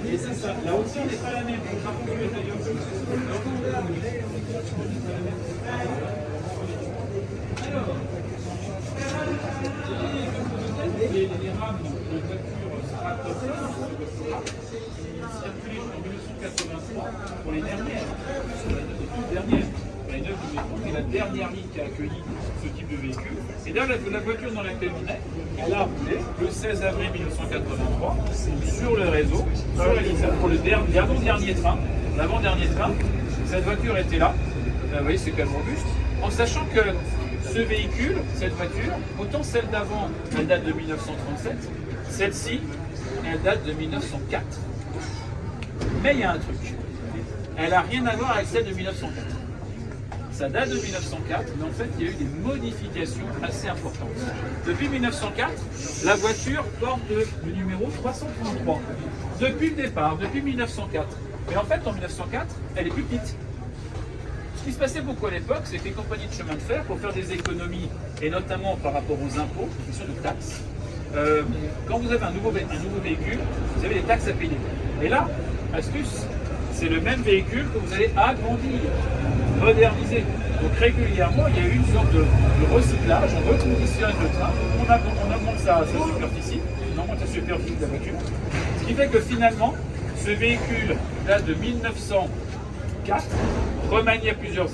Et c'est ça. La hauteur n'est pas la même. Alors, les rames de voitures Stratocross circulées en 1983 pour les dernières. Les toutes dernières. Les 9 du métro, c'est la dernière ligne qui a accueilli ce type de véhicule. Et là, la voiture dans laquelle on est, elle a roulé le 16 avril 1983 sur le réseau, sur la ligne pour l'avant-dernier train. L'avant-dernier train, cette voiture était là. Vous voyez, c'est quand même robuste. En sachant que ce véhicule, cette voiture, autant celle d'avant, elle date de 1937, celle-ci, elle date de 1904. Mais il y a un truc. Elle n'a rien à voir avec celle de 1904. Ça date de 1904, mais en fait, il y a eu des modifications assez importantes. Depuis 1904, la voiture porte le numéro 333. Depuis le départ, depuis 1904. Mais en fait, en 1904, elle est plus petite. Ce qui se passait beaucoup à l'époque, c'est que les compagnies de chemin de fer, pour faire des économies, et notamment par rapport aux impôts, qui sont de taxes, quand vous avez un nouveau véhicule, vous avez des taxes à payer. Et là, astuce, c'est le même véhicule que vous allez agrandir, moderniser. Donc régulièrement, il y a eu une sorte de recyclage, on reconditionne le train, on augmente sa superficie, on augmente la superficie de la voiture. Ce qui fait que finalement, ce véhicule date de 1904, remanié à plusieurs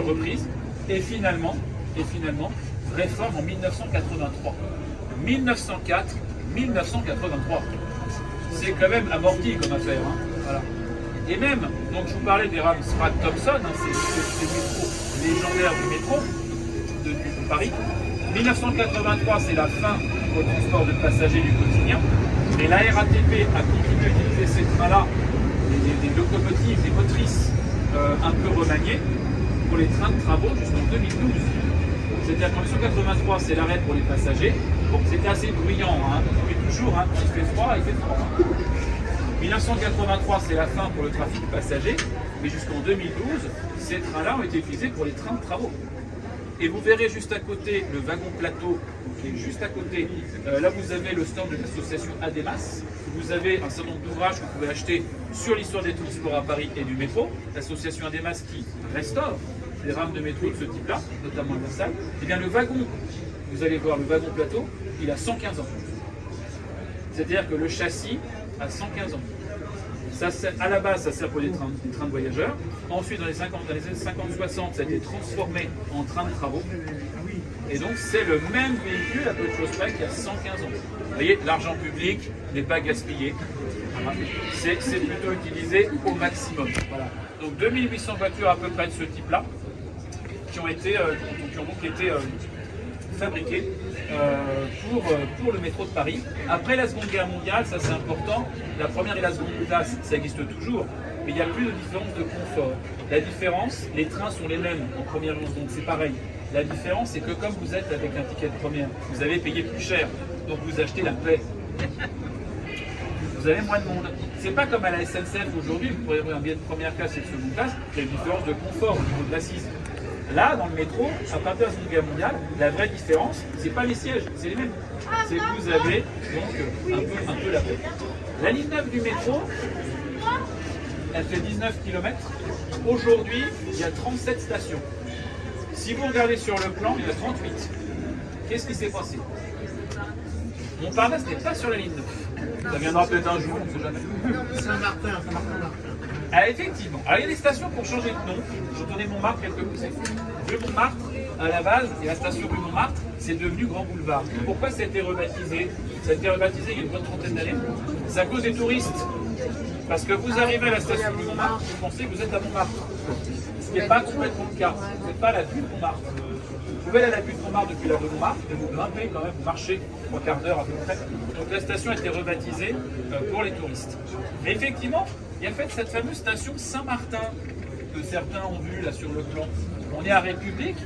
reprises, et finalement, réforme en 1983. 1904, 1983. C'est quand même amorti comme affaire. Hein. Voilà. Et même, donc je vous parlais des rames Spratt-Thompson, hein, c'est les métros légendaires du métro de Paris. 1983, c'est la fin au transport de passagers du quotidien. Et la RATP a continué à utiliser ces trains-là, des locomotives, des motrices un peu remaniées, pour les trains de travaux jusqu'en 2012. C'est-à-dire qu'en 1983, c'est l'arrêt pour les passagers. Bon, c'était assez bruyant, hein, mais toujours, hein, quand il fait froid, il fait froid. 1983, c'est la fin pour le trafic passager, mais jusqu'en 2012, ces trains-là ont été utilisés pour les trains de travaux. Et vous verrez juste à côté le wagon plateau, qui est juste à côté. Là, vous avez le stand de l'association ADEMAS. Vous avez un certain nombre d'ouvrages que vous pouvez acheter sur l'histoire des transports à Paris et du métro. L'association ADEMAS qui restaure des rames de métro de ce type-là, notamment à Versailles. Et bien le wagon, vous allez voir le wagon plateau, il a 115 ans. C'est-à-dire que le châssis a 115 ans. Ça, à la base, ça sert pour des trains de voyageurs. Ensuite, dans les années 50-60, ça a été transformé en train de travaux. Et donc, c'est le même véhicule, à peu de choses près, qui a 115 ans. Vous voyez, l'argent public n'est pas gaspillé. Voilà. C'est plutôt utilisé au maximum. Voilà. Donc, 2800 voitures à peu près de ce type-là, qui ont donc été fabriquées pour le métro de Paris. Après la Seconde Guerre mondiale, ça c'est important, la première et la seconde classe, ça existe toujours, mais il n'y a plus de différence de confort. La différence, les trains sont les mêmes en première et en seconde, c'est pareil. La différence, c'est que comme vous êtes avec un ticket de première, vous avez payé plus cher, donc vous achetez la paix. Vous avez moins de monde. C'est pas comme à la SNCF aujourd'hui, vous pourrez avoir un billet de première classe et de seconde classe, il y a une différence de confort au niveau de l'assise. Là, dans le métro, à partir de la Seconde Guerre mondiale, la vraie différence, c'est pas les sièges, c'est les mêmes. C'est que vous avez donc un peu la paix. La ligne 9 du métro, elle fait 19 km. Aujourd'hui, il y a 37 stations. Si vous regardez sur le plan, il y a 38. Qu'est-ce qui s'est passé? Montparnasse n'est pas sur la ligne 9. Ça viendra peut-être un jour, on ne sait jamais. Saint-Martin. Ah, effectivement. Alors, il y a des stations pour changer de nom. J'entendais Montmartre quelques poussées. Rue Montmartre, à la base, et la station rue Montmartre, c'est devenu Grand Boulevard. Pourquoi ça a été rebaptisé? Ça a été rebaptisé il y a une bonne trentaine d'années. C'est à cause des touristes. Parce que vous arrivez à la station rue Montmartre, vous pensez que vous êtes à Montmartre. Ce qui n'est pas complètement le cas. Vous n'êtes pas à la butte de Montmartre. Vous pouvez aller à la butte de Montmartre depuis la rue Montmartre, et vous grimpez quand même, vous marchez 3 quarts d'heure à peu près. Donc la station a été rebaptisée pour les touristes. Et effectivement, il y a fait cette fameuse station Saint-Martin que certains ont vu là sur le plan. On est à République,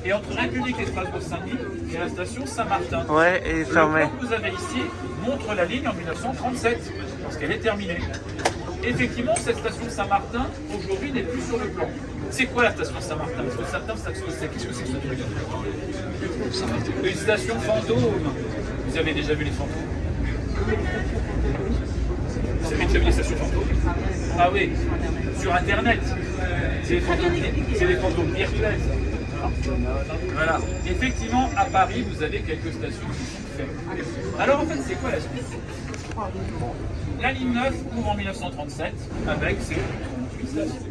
et entre République et Strasbourg-Saint-Denis, il y a la station Saint-Martin. Ouais, et fermé. Le plan que vous avez ici montre la ligne en 1937, parce qu'elle est terminée. Effectivement, cette station Saint-Martin, aujourd'hui, n'est plus sur le plan. C'est quoi la station Saint-Martin? Parce que certains savent ce que c'est. Qu'est-ce que c'est que ça? Une station fantôme. Vous avez déjà vu les fantômes? Vous savez déjà vu des stations fantômes? Ah oui, sur Internet. C'est des fantômes virtuels. Voilà. Effectivement, à Paris, vous avez quelques stations qui sont faites. Alors en fait, c'est quoi la suite? La ligne 9 ouvre en 1937 avec ses 38 stations.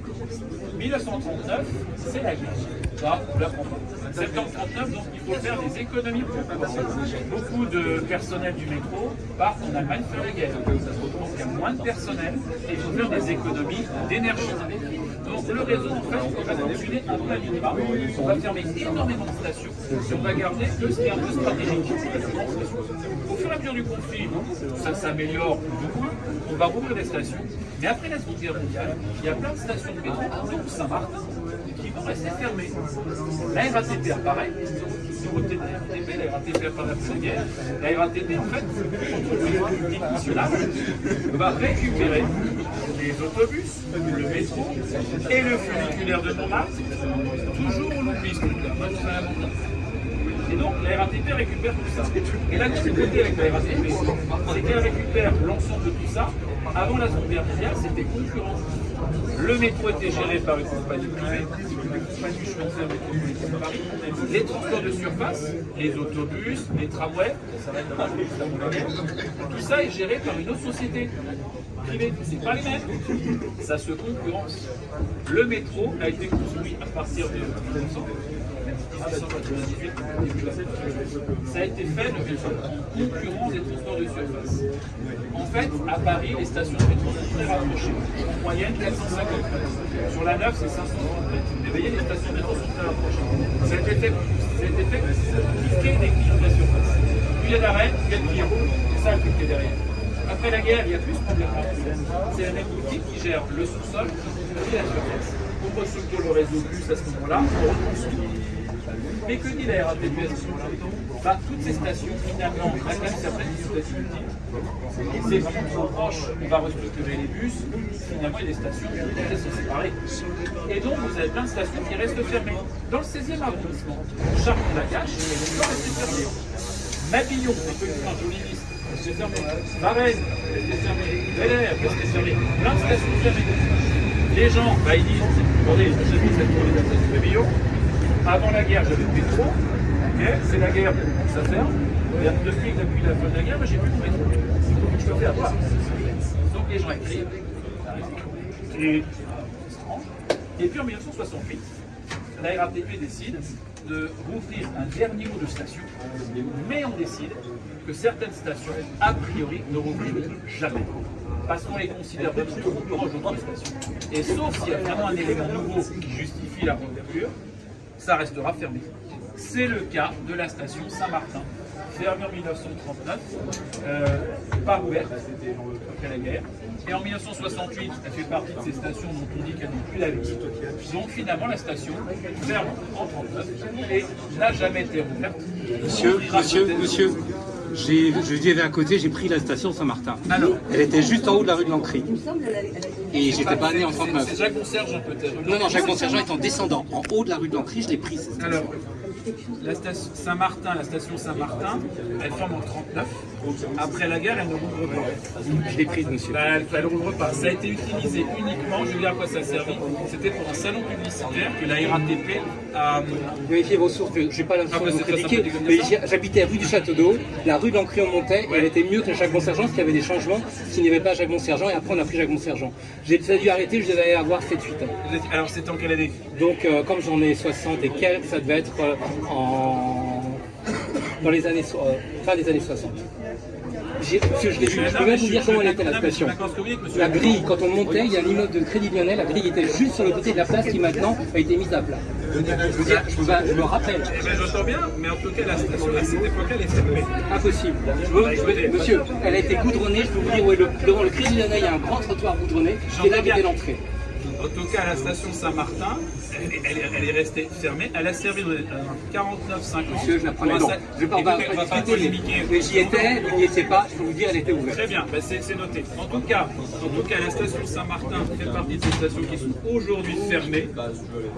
1939, c'est la guerre. Ça, on l'apprend pas. Septembre 39, donc il faut faire des économies. Beaucoup de personnel du métro partent en Allemagne faire la guerre. Ça se retrouve qu'il y a moins de personnel et il faut faire des économies d'énergie. Donc le réseau, en fait, va fonctionner un peu à minima. On va fermer énormément de stations et on va garder que ce qui est un peu stratégique. Au fur et à mesure du conflit, ça s'améliore beaucoup. On va rouvrir des stations. Mais après la Seconde Guerre mondiale, il y a plein de stations de métro, comme Saint-Martin, qui vont rester fermées. La RATP apparaît, nouveauté de la RATP, la RATP apparaît après la guerre. La RATP, en fait, l'entreprise publique nationale, va récupérer les autobus, le métro et le funiculaire de Montmartre, toujours au Loupiste. Et donc la RATP récupère tout ça. Et la difficulté avec la RATP, c'est qu'elle récupère l'ensemble de tout ça. Avant la Seconde Guerre mondiale, c'était concurrent. Le métro était géré par une compagnie privée, une compagnie Schweitzer Métropolitaine de Paris. Les transports de surface, les autobus, les tramways, ça va être tout ça est géré par une autre société privée. C'est pas les mêmes. Ça se concurrence. Le métro a été construit à partir de 1900. Ça a été fait en concurrence des transports de surface. En fait, à Paris, les stations de métro sont très rapprochées. En moyenne, 450 mètres. Sur la 9, c'est 530 mètres. Vous voyez, les stations de métro sont très rapprochées. Ça a été fait pour piquer des clients de la surface. Plus il y a d'arrêt, plus il y a de clients. C'est ça le truc qui est derrière. Après la guerre, il y a plus de problème. C'est la même boutique qui gère le sous-sol et la surface. On restructure le réseau bus à ce moment-là, on reconstruit. Mais que dit la RATP à ce moment-là? Toutes ces stations, finalement, elles même certaines utilité. C'est vraiment trop proche, on va restructurer les bus, finalement, il y a des stations qui se séparer. Et donc, vous avez plein de stations qui restent fermées. Dans le 16e arrondissement, Chartres-Lagache, on va rester fermé. Mabillon, c'est connu en jolie liste, c'est fermé. Varennes, c'est fermé. Bel Air, c'est fermé. Plein de stations fermées. Les gens, ils disent, attendez, j'habite cette journée de la station Mabillon. Avant la guerre, j'avais le métro. Okay, c'est la guerre, ça ferme. Depuis la fin de la guerre, j'ai plus de métro. Je peux faire quoi? Donc les gens écrivent. C'est étrange. Et puis en 1968, la RATP décide de rouvrir un dernier lot de stations, mais on décide que certaines stations, a priori, ne rouvriront jamais. Parce qu'on les considère vraiment trop proches d'autres stations. Et sauf s'il y a vraiment un élément nouveau qui justifie la réouverture, ça restera fermé. C'est le cas de la station Saint-Martin, fermée en 1939, pas ouverte, c'était après la guerre. Et en 1968, elle fait partie de ces stations dont on dit qu'elles n'ont plus la vie. Donc finalement, la station ferme en 1939 et n'a jamais été rouverte. Monsieur, je vivais à côté, j'ai pris la station Saint-Martin. Alors, elle était juste en haut de la rue de l'Ancry. Et j'étais pas né en 39. C'est Jacques Consergent peut-être. Non, Jacques Consergent est en descendant. En haut de la rue de l'Ancry, je l'ai prise. Alors, la station Saint-Martin, elle ferme en 39. Après la guerre, elle ne rouvre pas. Je l'ai prise, monsieur. Elle ne rouvre pas. Ça a été utilisé uniquement, je vais dire à quoi ça a servi. C'était pour un salon publicitaire que la RATP a. Vérifiez vos sources, je n'ai pas l'intention de vous critiquer, mais j'habitais à rue du Château d'Eau, la rue de l'Ancry on montait, et elle était mieux que Jacques Consergent, parce qu'il y avait des changements, s'il n'y avait pas Jacques Consergent, et après on a pris Jacques Consergent. Ça a dû arrêter, je devais avoir 7-8 ans. Alors c'était en quelle année? Donc comme j'en ai 60 et quelques, ça devait être dans les années, fin des années 60. Je peux même vous dire comment elle était la station. La grille, quand on montait, il y a un immeuble de Crédit Lyonnais, la grille était juste sur le côté de la place qui maintenant a été mise à plat. Je me rappelle. J'entends bien, mais en tout cas la station à cette époque-là elle est fermée. Impossible. Monsieur, elle a été goudronnée, je peux vous dire où est devant le Crédit Lyonnais, il y a un grand trottoir goudronné, et là était l'entrée. En tout cas, à la station Saint-Martin, elle est restée fermée. Elle a servi 49-50. Monsieur, je la prenais. Non, je ne vais pas polémiquer. Mais j'y étais, vous n'y étiez pas, je peux vous dire, elle était ouverte. Très bien, ben c'est noté. En tout cas, la station Saint-Martin fait partie de ces stations qui sont aujourd'hui fermées.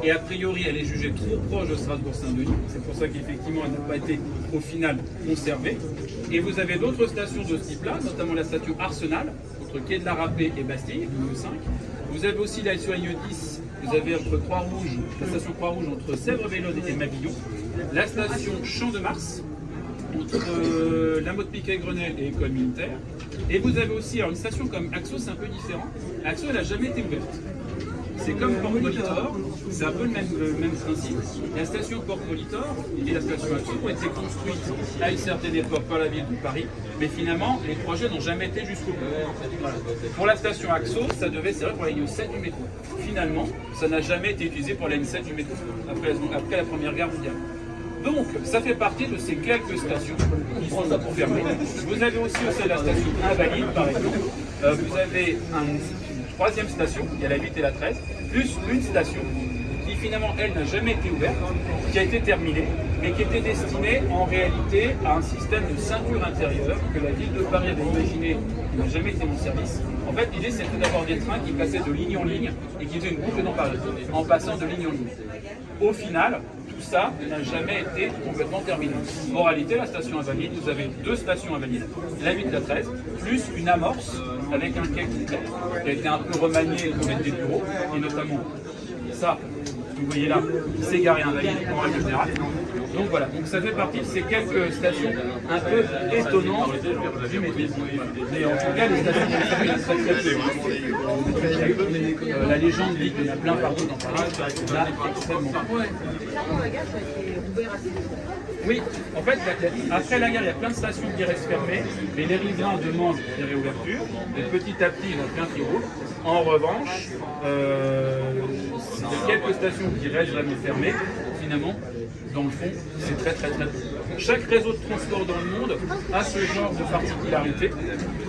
Et a priori, elle est jugée trop proche de Strasbourg-Saint-Denis. C'est pour ça qu'effectivement, elle n'a pas été au final conservée. Et vous avez d'autres stations de ce type-là, notamment la station Arsenal, entre Quai de la Râpée et Bastille, ligne 5. Vous avez aussi là sur la ligne 10, vous avez entre Croix-Rouge, la station Croix-Rouge entre Sèvres-Vélode et Mabillon. La station Champ de Mars, entre la Motte-Piquet-Grenelle et École Militaire. Et vous avez aussi, alors une station comme Axo, c'est un peu différent. Axo, elle n'a jamais été ouverte. C'est comme Port Molitor, c'est un peu le même principe. La station Port Molitor et la station Axo ont été construites à une certaine époque par la ville de Paris, mais finalement, les projets n'ont jamais été jusqu'au bout. Voilà. Pour la station Axo, ça devait servir pour la ligne 7 du métro. Finalement, ça n'a jamais été utilisé pour la ligne 7 du métro, après la Première Guerre mondiale. Donc, ça fait partie de ces quelques stations qui sont fermées. Vous avez aussi la station Invalides, par exemple. Vous avez une troisième station, il y a la 8 et la 13, plus une station qui finalement, elle, n'a jamais été ouverte, qui a été terminée, mais qui était destinée en réalité à un système de ceinture intérieure que la ville de Paris avait imaginé, qui n'a jamais été en service. En fait, l'idée, c'était d'avoir des trains qui passaient de ligne en ligne et qui faisaient une boucle dans Paris, en passant de ligne en ligne. Au final, tout ça n'a jamais été complètement terminé. Moralité, la station Invalides, vous avez deux stations Invalides, la 8 et la 13, plus une amorce avec un quai complet qui a été un peu remanié pour mettre des bureaux, et notamment ça, vous voyez là, c'est garé Invalides en règle générale. Donc voilà, donc ça fait partie de ces quelques stations un peu étonnantes du métro. Mais en tout cas, les stations qui sont très très peu. La légende dit qu'il y en a plein partout dans Paris, là, extrêmement. Oui, en fait, après la guerre, il y a plein de stations qui restent fermées, mais les riverains demandent des réouvertures, et petit à petit, il y en a plein qui roulent. En revanche, il y a quelques stations qui restent vraiment fermées, finalement, dans le fond, c'est très très très peu. Chaque réseau de transport dans le monde a ce genre de particularité,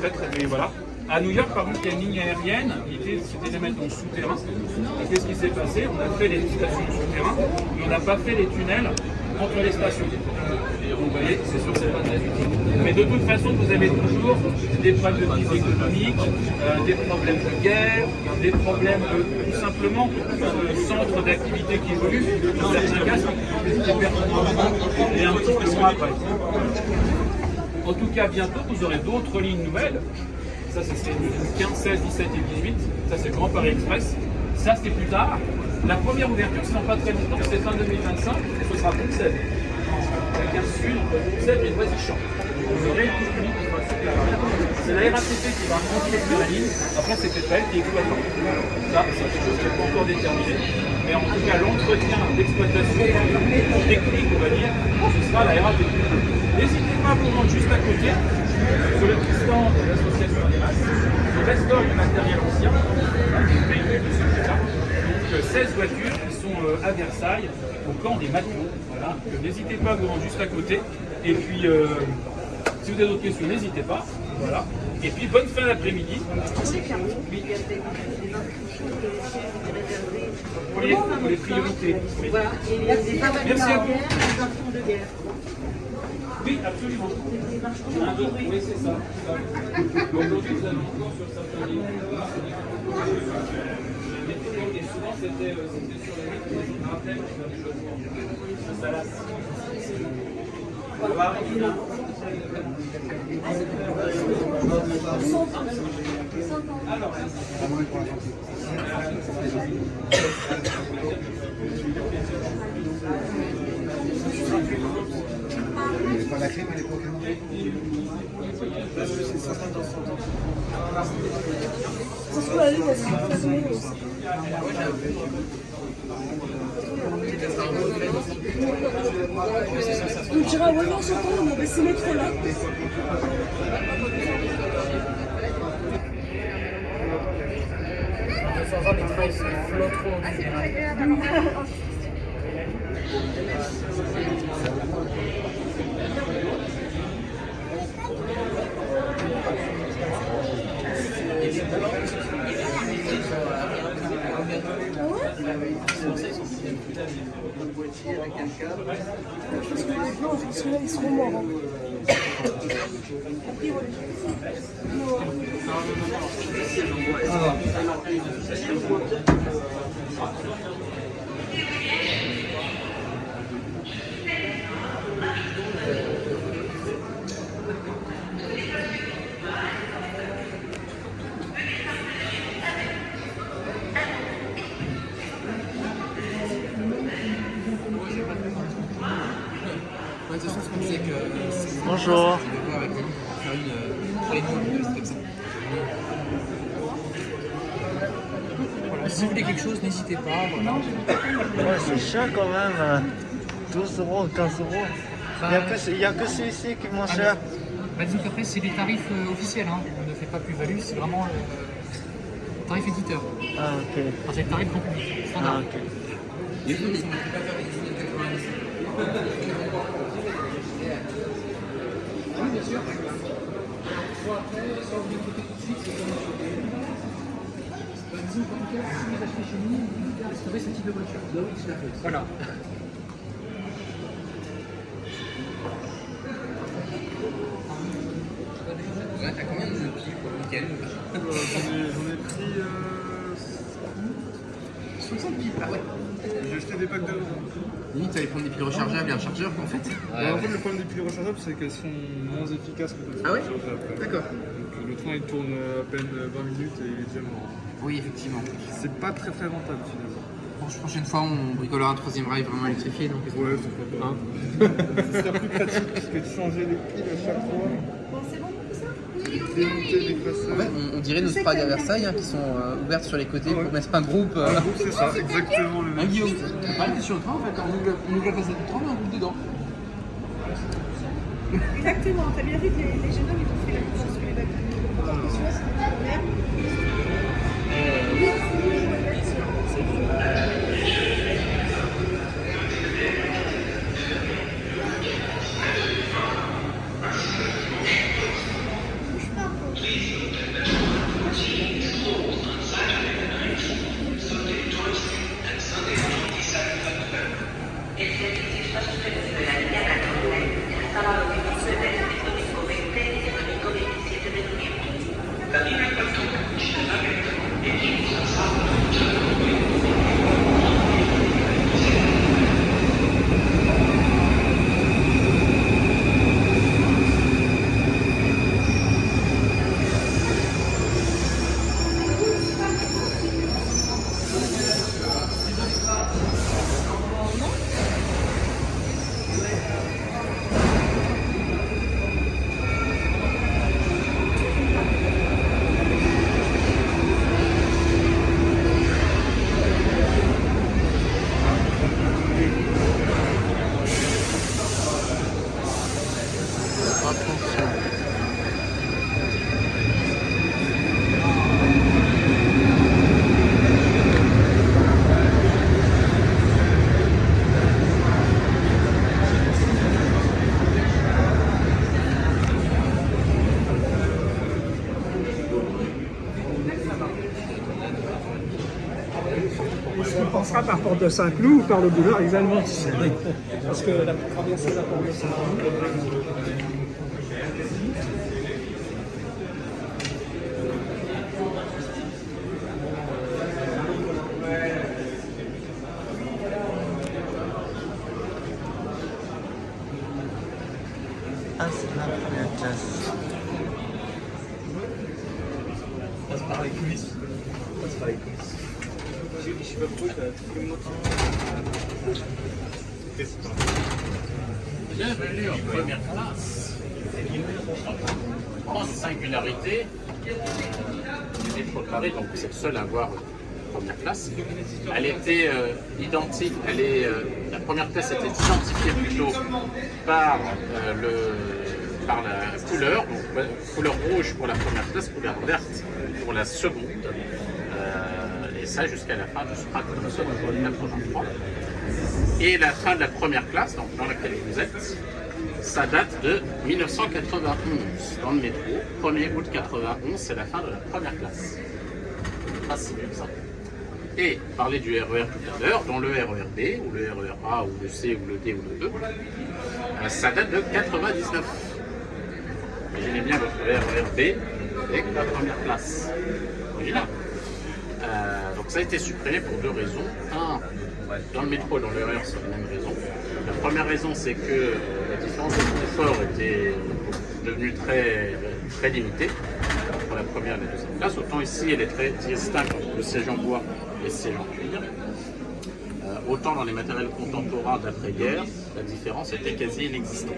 très très peu, voilà. À New York, par exemple, il y a une ligne aérienne, c'était de mettre dans le souterrain. Et qu'est-ce qui s'est passé? On a fait les stations de souterrain, mais on n'a pas fait les tunnels entre les stations. Donc vous voyez, c'est sûr que c'est pas très utile. Mais de toute façon, vous avez toujours des problèmes de crise économique, des problèmes de guerre, des problèmes tout simplement de centres d'activité qui évoluent. Dans certains cas, c'est performant et un petit peu moins après. En tout cas, bientôt, vous aurez d'autres lignes nouvelles. Ça, c'est 15, 16, 17 et 18. Ça, c'est le Grand Paris Express. Ça, c'est plus tard. La première ouverture, c'est dans pas très longtemps, c'est fin 2025. Et ce sera Bruxelles. La gare sud, Bruxelles et Noisy-Champs. Vous aurez une toute ligne qui sera super. C'est la RATP qui va entretenir la ligne. Après, c'est PFL qui est exploitant. Ça, c'est quelque chose qui n'est pas encore déterminé. Mais en tout cas, l'entretien d'exploitation technique, on va dire, ce sera la RATP. N'hésitez pas à vous rendre juste à côté, sur le stand de l'association ADEMAS, qui restaure du matériel ancien, des véhicules de ce type-là. Donc 16 voitures qui sont à Versailles, au camp des matelots. Voilà. N'hésitez pas à vous rendre juste à côté. Et puis, si vous avez d'autres questions, n'hésitez pas. Voilà. Et puis, bonne fin d'après-midi. Oui. Pour les priorités. Oui. Merci à vous. Oui, absolument. Oui, c'est ça. Aujourd'hui, vous avez encore sur certaines lignes. Et souvent, c'était sur la ligne que je me rappelle que j'avais choisi. Ça là. On va arriver là. Alors, il n'y avait pas la crème à l'époque, non? C'est 50 ans, 100 ans. Ça se trouve, la ligne, elle est fermée aussi. On dira, ouais, non, j'entends, on a baissé le métro là. Parce que les blancs, ceux-là, ils seront morts. Hein. Après, ouais. De toute façon, ce qu'on disait que Bonjour. avec David pour faire une pour les noms, c'est comme ça. Voilà, si vous voulez quelque chose, n'hésitez pas. Voilà. Ouais, c'est cher quand même. 12 euros, 15 euros. Il n'y a que celui-ci qui est moins cher. Bah, disons qu'après, c'est les tarifs officiels. Hein. On ne fait pas plus-value, c'est vraiment le tarif éditeur. Ah, ok. Enfin, c'est le tarif grand public, standard. Ah, ok. Oui, bien sûr. Soit après, soit vous l'écoutez tout de suite, c'est comme acheter. Disons qu'en tout cas, si vous achetez chez nous, vous pouvez restaurer ce type de voiture. Oui, tout à fait. Voilà. Ouais, t'as combien de pieds pour le week-end? J'en ai pris 60 piles, ah ouais. j'ai acheté des packs de l'eau. Limite, t'allais prendre des piles rechargeables et un chargeur en fait. En fait, le problème des piles rechargeables, c'est qu'elles sont moins efficaces que d'autres. Ah ouais rechargeables après. D'accord. Donc, le train il tourne à peine 20 minutes et il est déjà mort. Oui, effectivement. C'est pas très rentable finalement. Bon, la prochaine fois, on bricolera un troisième rail vraiment électrifié. Donc... Ouais, ça ferait pas. Ce serait plus pratique que de changer les piles à chaque fois. Bon, c'est bon pour ça? Démonter les façades. En fait, on dirait nos Sprague à Versailles hein, qui sont ouvertes sur les côtés pour mettre un groupe. Un groupe, c'est ça, exactement le Un même. Guillaume. Pareil, t'es sur le train en fait, on ouvre la façade du train, on a un groupe dedans. Exactement, t'as bien vu que les jeunes hommes, ils ont fait la même chose que les bateaux. Celui-là, c'est la première. On passera par Porte de Saint-Cloud ou par le boulevard également. Parce que la traversée de la Porte de Saint-Cloud. Ah, c'est la première classe. passe par les coulisses. On passe par les coulisses. Je sais pas pourquoi tu as une moitié. Bienvenue en première classe. En singularité, il est préparé, donc vous êtes seul à avoir première classe. Elle était identique, la première classe était identifiée plutôt par la couleur, donc couleur rouge pour la première classe, couleur verte pour la seconde, et ça jusqu'à la fin du SPRAC de 1983. Et la fin de la première classe, donc dans laquelle vous êtes, ça date de 1991 dans le métro. 1er août 91, c'est la fin de la première classe. Ah, c'est mieux que ça. Et parler du RER tout à l'heure, dans le RER B, ou le RER A, ou le C, ou le D, ou le E, ça date de 99. Imaginez bien votre RER B avec la première place. Original. Donc ça a été supprimé pour deux raisons. Un, dans le métro et dans le RER, c'est la même raison. La première raison, c'est que la différence de confort était devenue très limitée entre la première et la deuxième classe. Autant ici, elle est très distincte entre le siège en bois et le siège en cuir. Autant dans les matériels contemporains d'après-guerre, la différence était quasi inexistante.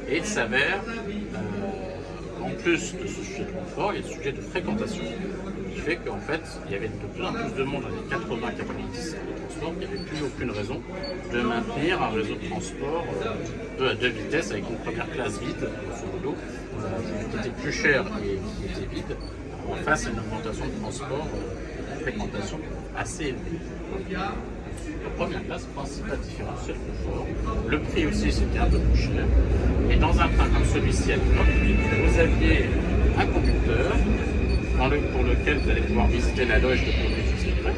Et il s'avère, en plus de ce sujet de confort, il y a le sujet de fréquentation, qui fait qu'en fait, il y avait de plus en plus de monde dans les 80-90 de transport, il n'y avait plus aucune raison de maintenir un réseau de transport à deux vitesses avec une première classe vide, grosso modo, qui était plus cher et qui était vide, face à une augmentation de transport, de fréquentation assez élevée. La première classe, principale différence, c'est le confort. Le prix aussi, c'était un peu plus cher. Et dans un train comme celui-ci à l'époque, vous aviez un conducteur pour lequel vous allez pouvoir visiter la loge de conduite juste après.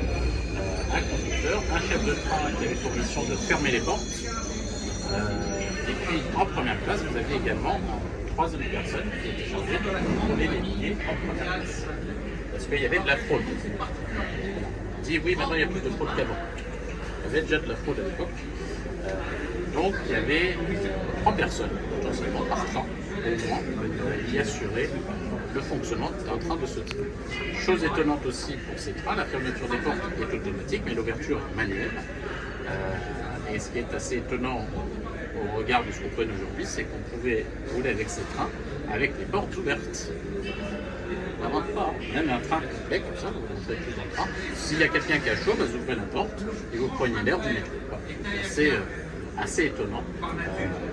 Un conducteur, un chef de train qui avait pour mission de fermer les portes. Et puis, en première classe, vous aviez également une troisième personne qui était chargée de contrôler les billets en première classe. Parce qu'il y avait de la fraude. On dit oui, maintenant il y a plus de fraude qu'avant. Il y avait déjà de la fraude à l'époque. Donc il y avait 3 personnes, potentiellement par train, au moins, qui assuraient le fonctionnement d'un train de ce type. Chose étonnante aussi pour ces trains, la fermeture des portes est automatique, mais l'ouverture est manuelle. Et ce qui est assez étonnant au regard de ce qu'on connaît aujourd'hui, c'est qu'on pouvait rouler avec ces trains avec les portes ouvertes. Ça ne rentre pas, même un train complet comme ça, vous rentrez plus dans le train. S'il y a quelqu'un qui a chaud, vous ouvrez la porte et vous prenez l'air du métro. C'est assez étonnant,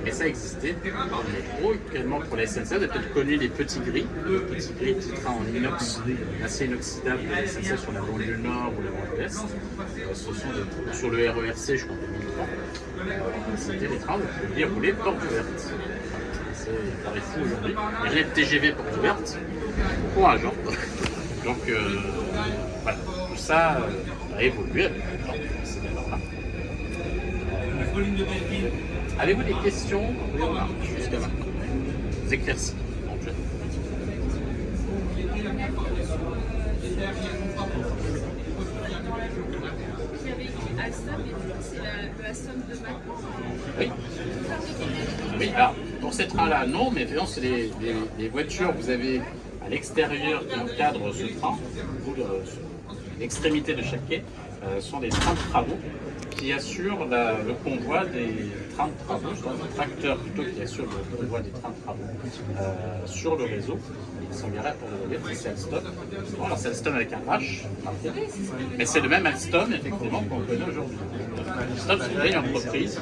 mais ça existait dans le métro, également pour la SNCF. Vous avez peut-être connu les petits gris petits trains en inox, assez inoxydable de la SNCF sur la banlieue nord ou la banlieue est. Ce sont des, sur le RERC, je crois, en 2003. C'était les trains où vous pouviez rouler porte ouverte. C'est paraît fou aujourd'hui. Il y a les TGV porte ouverte, courage. Donc voilà, tout ça a évolué avec le temps, c'est normal. Avez-vous des questions jusqu'à maintenant? Des éclaircies éventuellement. Alstom, c'est le Alstom de Macron. Oui. Oui, alors pour ces trains-là, non, mais vraiment, c'est les voitures que vous avez à l'extérieur qui encadrent ce train, l'extrémité de chaque quai, sont des trains de travaux qui assurent le convoi des trains de travaux, un tracteur plutôt qui assure le convoi des trains de travaux sur le réseau. Ils sont garés pour le relais, c'est Alstom. Bon, alors c'est Alstom avec un H, mais c'est le même Alstom effectivement qu'on connaît aujourd'hui. Alstom, c'est une vieille entreprise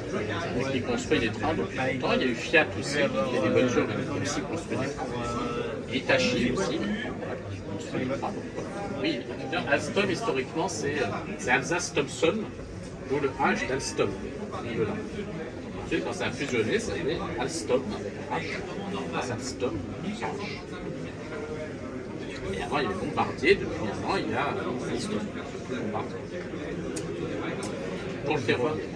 qui construit des trains depuis longtemps. Il y a eu Fiat aussi, il y a des voitures qui aussi construit des trains. Hitachi aussi, qui construit des trains. Oui, Alstom historiquement c'est Alsace Thomson, d'où le H d'Alstom. Ensuite, quand ça a fusionné, ça s'appelait Alstom avec un H, c'est Alstom sans H. Et avant, il y avait Bombardier, depuis maintenant, il y a Alstom. Bombardier. Pour le ferroviaire.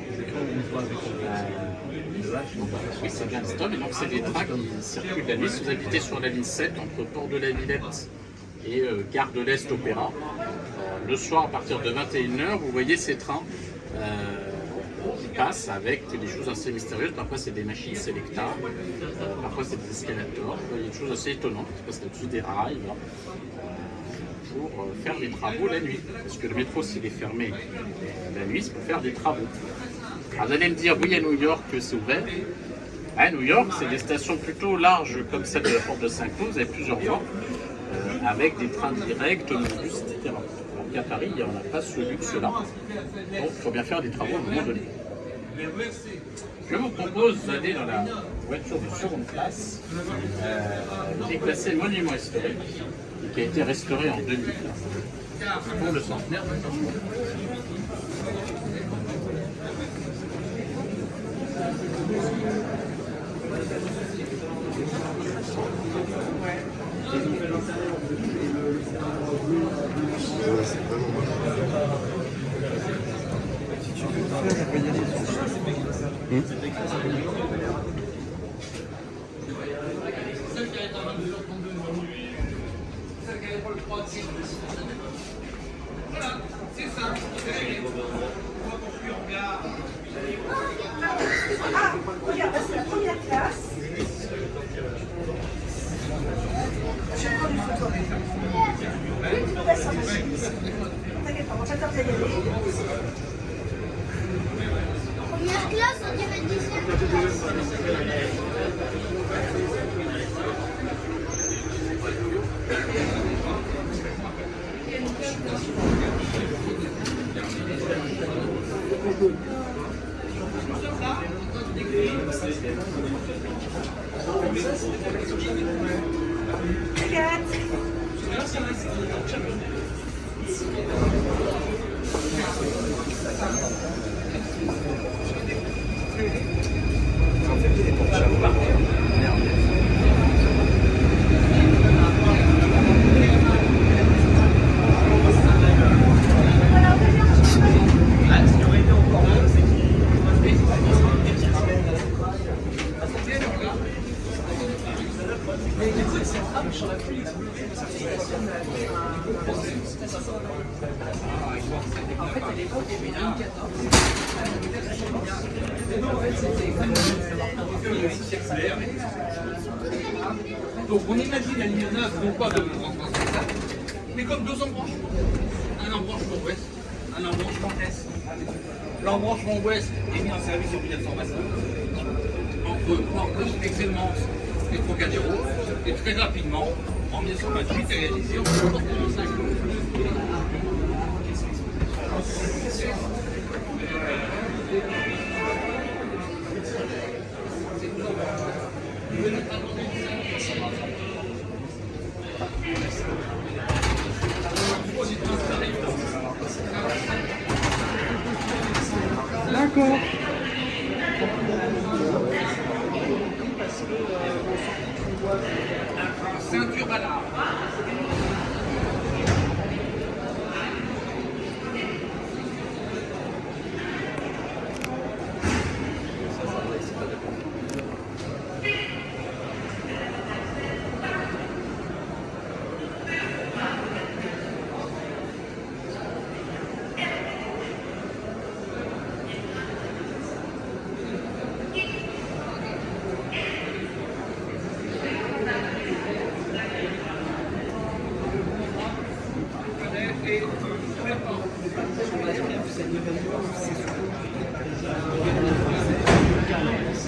Oui, c'est bien Alstom, et donc c'est des trains qui circulent la nuit. Si vous habitez sur la ligne 7, entre Port de la Villette et Gare de l'Est Opéra, le soir, à partir de 21h, vous voyez ces trains qui passent avec des choses assez mystérieuses. Parfois, c'est des machines Selecta, parfois, c'est des escalators. Il y a des choses assez étonnantes qui passent là-dessus, des rails, pour faire des travaux la nuit. Parce que le métro, s'il est fermé la nuit, c'est pour faire des travaux. Alors, vous allez me dire, oui, à New York, c'est ouvert. À New York, c'est des stations plutôt larges comme celle de la porte de Saint-Cloud. Vous avez plusieurs voies avec des trains directs, autobus, etc. Alors qu'à Paris, il n'y en a pas ce luxe-là. Donc, il faut bien faire des travaux à un moment donné. Je vous propose d'aller dans la voiture de seconde classe, qui est classée monument historique, et qui a été restaurée en 2000 pour le centenaire de Saint-Cloud. C'est vraiment Ah, regarde, c'est la première classe. Je prends une photo. Oui, tu peux passer en machine. T'inquiète pas, on va t'attendre d'y aller. Première classe, on dirait 10e classe. Donc on imagine la ligne 9, non pas de mais comme deux embranchements. Un embranchement ouest, un embranchement est. L'embranchement ouest est mis en service en 1925 entre Marcos, Excellence et Trocadéro, et très rapidement, en 1928, est réalisé en 1945. D'accord. Ceinture à l'arbre.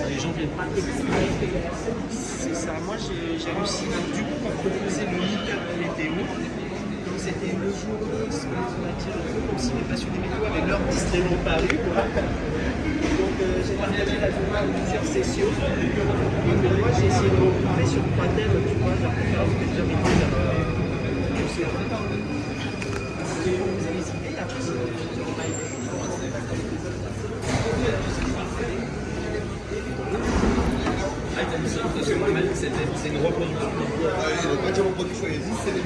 Les gens viennent pas. C'est ça. Moi, j'ai halluciné. Du coup, on proposait le milieu de météo. Donc, c'était le jour X, on attire un peu comme si les passionnés météo avaient leur distribution paru. Donc, j'ai partagé la journée en plusieurs sessions. Donc, moi, j'ai essayé de regrouper sur 3 thèmes, tu vois, genre plusieurs météo. Je sais pas. Vous avez des idées après, c'est une reproduction. Il n'a pas dit reproduction, il a dit c'est les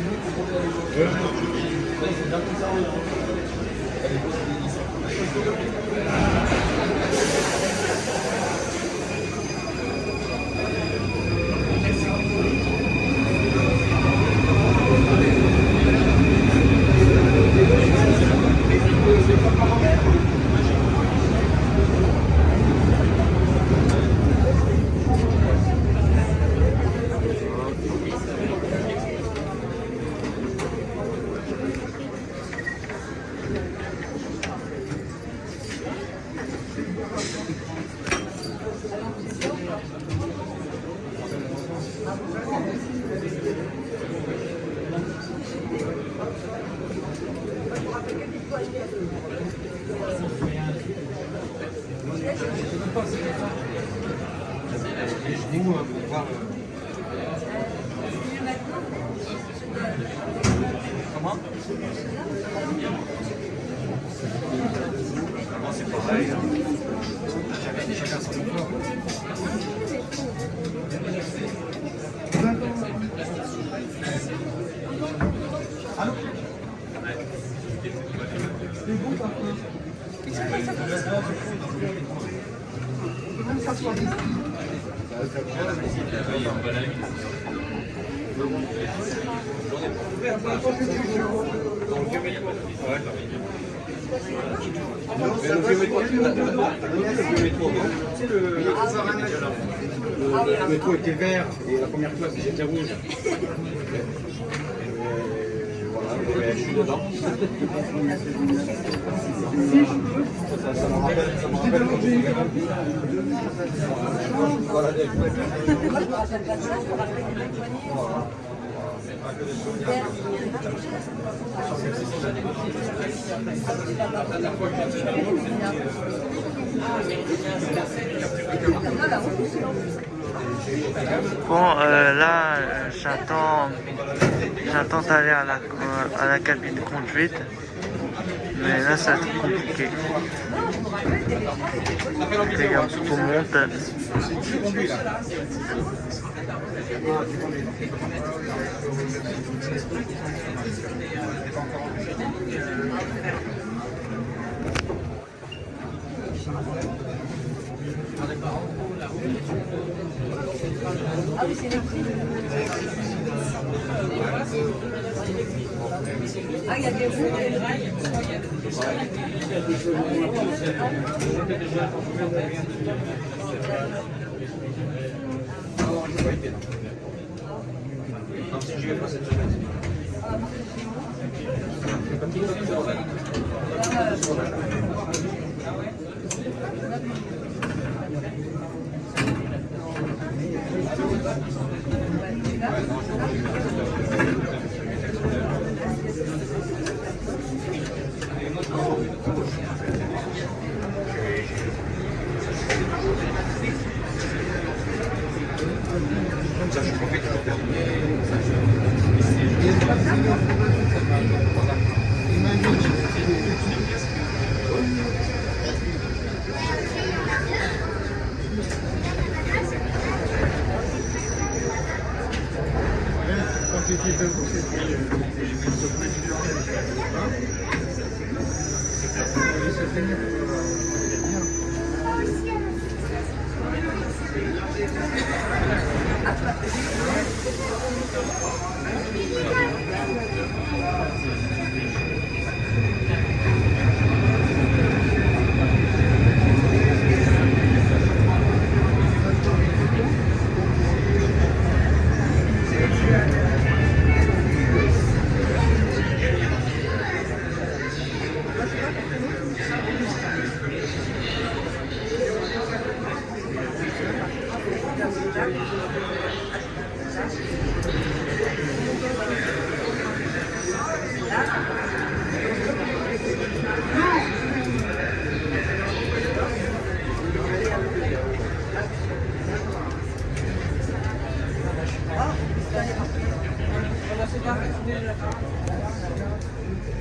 Comment? C'est pareil. Chacun son effort. Allô? C'est bon, par contre. Le métro était vert et la première classe était rouge. Voilà, je suis dedans. Ça me rappelle Bon, là, j'attends d'aller à la cabine de conduite, mais là, ça va être compliqué. Les gars, tout monte. Ah oui, c'est électrique. Ah, il y a des roues et des rails.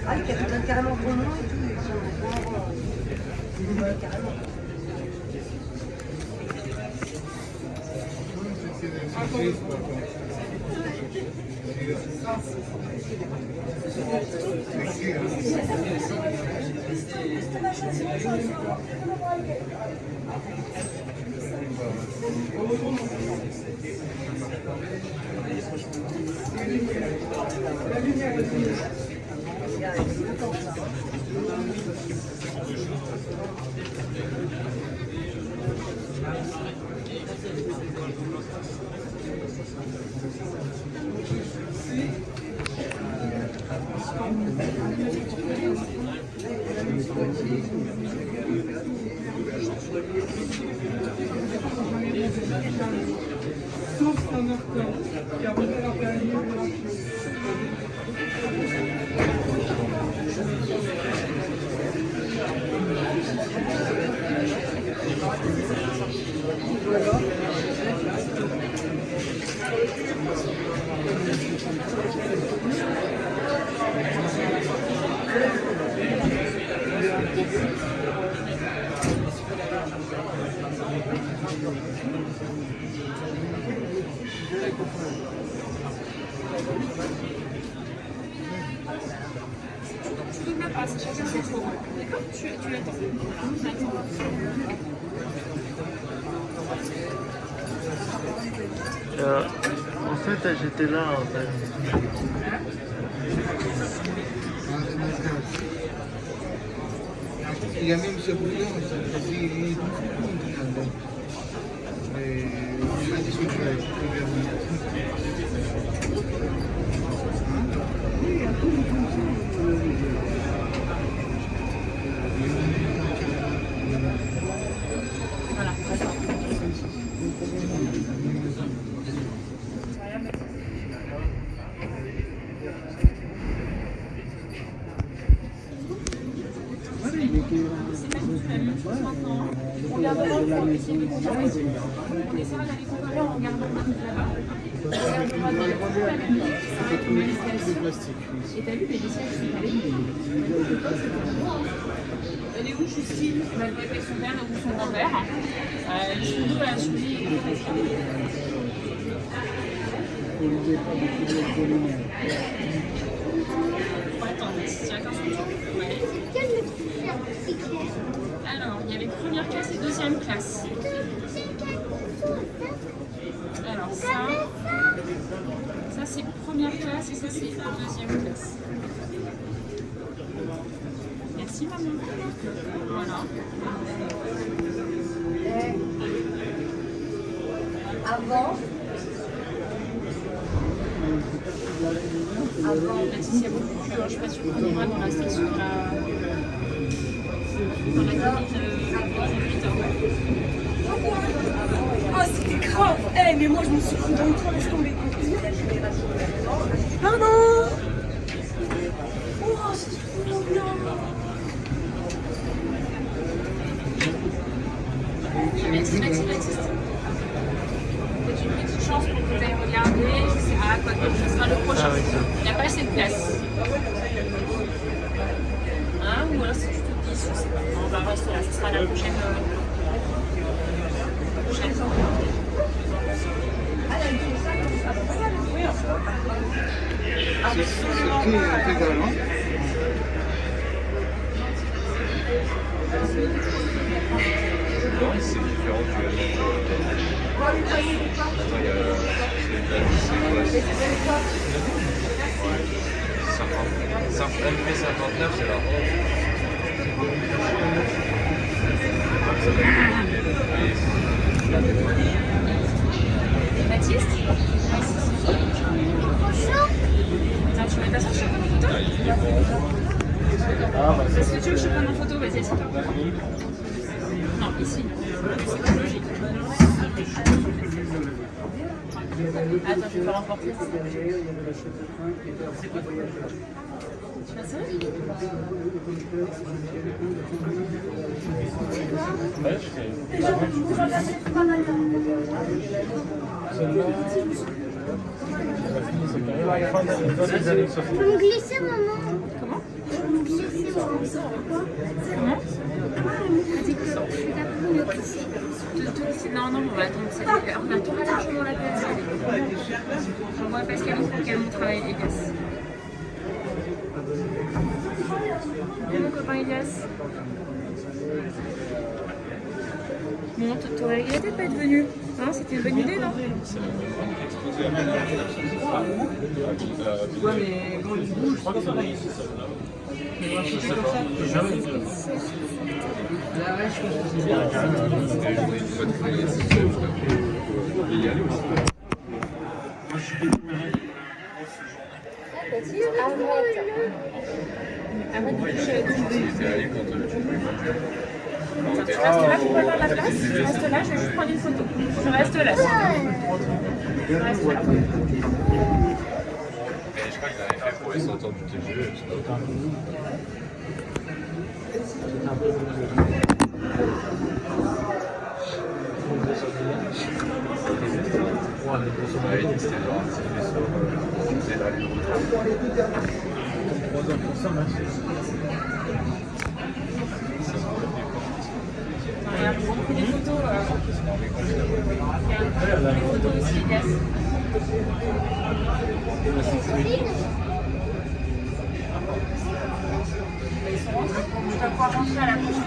Ah, il donne carrément ton nom et tout. Carrément. Sauf Saint-Martin, qui a voté la permis. Tu peux même pas, c'est chacun son tour. D'accord? Tu attends. En fait, j'étais là, en fait. Il y a même ce bouillon, il est mais il a discuté avec le gouvernement. On garde là pour essayer de comparer. On essaiera d'aller comparer en regardant là-bas. On regardera dans la même ligne, ça va être une liste. Et t'as vu, les dessins sont allés. Elle est où, Justine? Elle va avec son père ou son grand-père. Les cheveux, elle a suivi. Attendez, si chacun son tour. Alors, il y avait première classe et deuxième classe. Alors ça c'est première classe et ça c'est deuxième classe. Merci maman. Voilà. Avant, Laetitia beaucoup plus, je ne sais pas si on ira dans la station dans la cabine 18 Oh, c'était grave. Eh, mais moi, je me suis foutu dans le train, laisse tomber. Pardon. Oh, c'est trop bien. Baptiste. C'est une petite chance pour que vous ayez regardé. Je sais pas quoi que ce sera le prochain. Il n'y a pas assez de place. Hein, ou alors si tu te dis, je sais pas. On va rester là, ce sera la prochaine. C'est également. C'est différent du LP 59, c'est là. Baptiste? Attends, tu veux t'asseoir, je te prends en photo? Est-ce que tu veux que je te prenne en photo? Vas-y, assieds-toi. Non, ici. C'est pas logique. Attends, je vais faire l'emporter. C'est quoi? Tu vas ça? Tu peux me glisser, maman? Comment? Tu peux me glisser, maman? Comment? Elle dit que je suis là pour me glisser. Non, on va attendre. On va tourner largement la place. On voit Pascal, il faut qu'elle montre à Elias. Mon copain Elias. Bon, t'aurais regretté de pas être venu. Hein, c'était une bonne idée, non? Ouais, mais quand il bouge, je crois que ça va. Je sais pas. Arrête de toucher avec tu restes là pour pas perdre la place? Je reste là, je vais juste prendre une photo. Je reste là. Je reste là. Je crois qu'il avait fait pour les sortir du TGV. Regarde, on prend des photos. Regarde, des photos aussi, Elias. Ils sont rentrés. Tu vas pouvoir rentrer à la prochaine.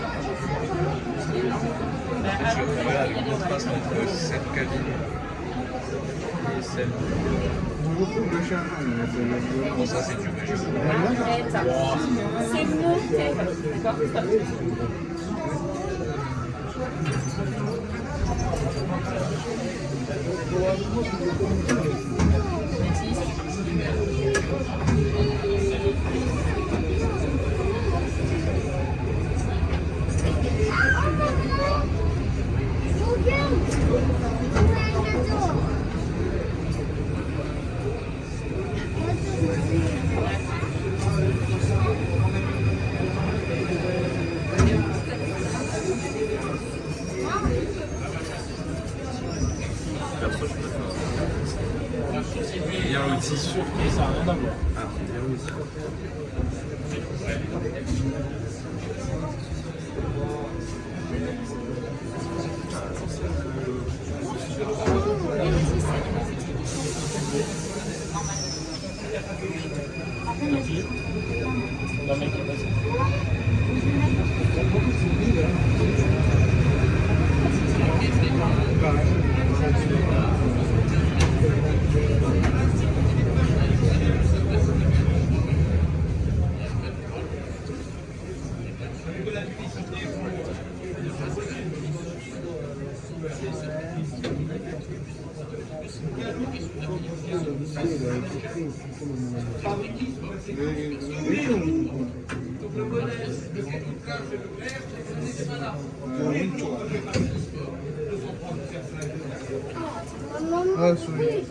Cette cabine. Bon, ça, c'est du jeu. Arrête. C'est mon téléphone. D'accord, stop. Il y a aussi sûr que ça n'a rien à voir. Ah, il y a aussi. Ah, souris.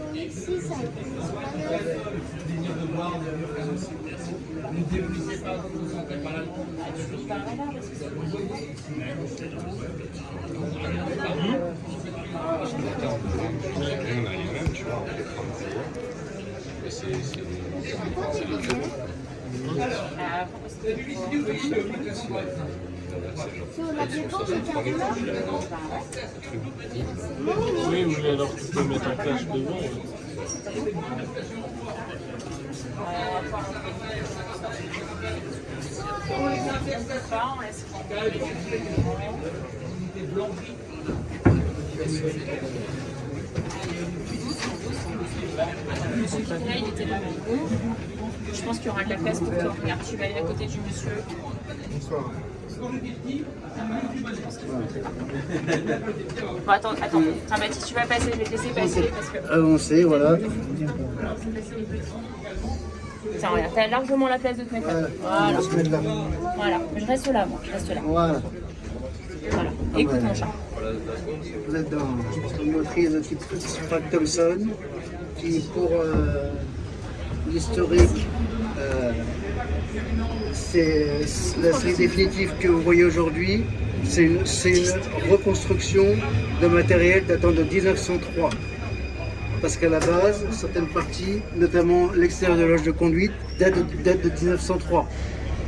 On a les mêmes, tu vois, on les prend mais c'est le jeu. Oui, mais alors tu peux mettre un flash devant. Là, il était là. Je pense qu'il y aura de la place pour toi. Regarde, tu vas aller à côté du monsieur. Bonsoir. Bon, attends. Baptiste, tu vas passer, je vais te laisser passer parce que... Avancer, voilà. Tiens, regarde, t'as largement la place de te mettre là. Voilà. Voilà, je reste là, moi. Je reste là. Voilà. Voilà. Écoute, mon chat. Vous êtes dans une motrice de type Sprague Thompson qui, pour l'historique, c'est la série définitive que vous voyez aujourd'hui. C'est une reconstruction de matériel datant de 1903. Parce qu'à la base, certaines parties, notamment l'extérieur de l'âge de conduite, date de 1903.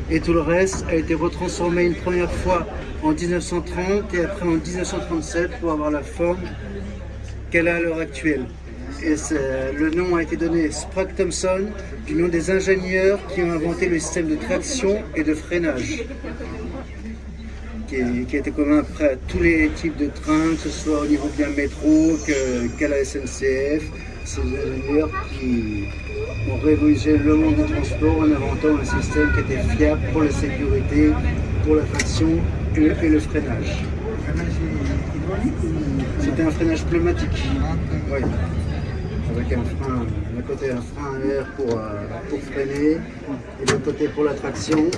Et tout le reste a été retransformé une première fois en 1930 et après en 1937 pour avoir la forme qu'elle a à l'heure actuelle. Et le nom a été donné Sprague Thompson, du nom des ingénieurs qui ont inventé le système de traction et de freinage, qui était commun après à tous les types de trains, que ce soit au niveau bien métro qu'à la SNCF. Ces ingénieurs qui ont révolutionné le monde du transport en inventant un système qui était fiable pour la sécurité, pour la traction et le freinage. C'était un freinage pneumatique. Oui. Avec un frein, d'un côté un frein à air pour freiner, et de l'autre côté pour la traction.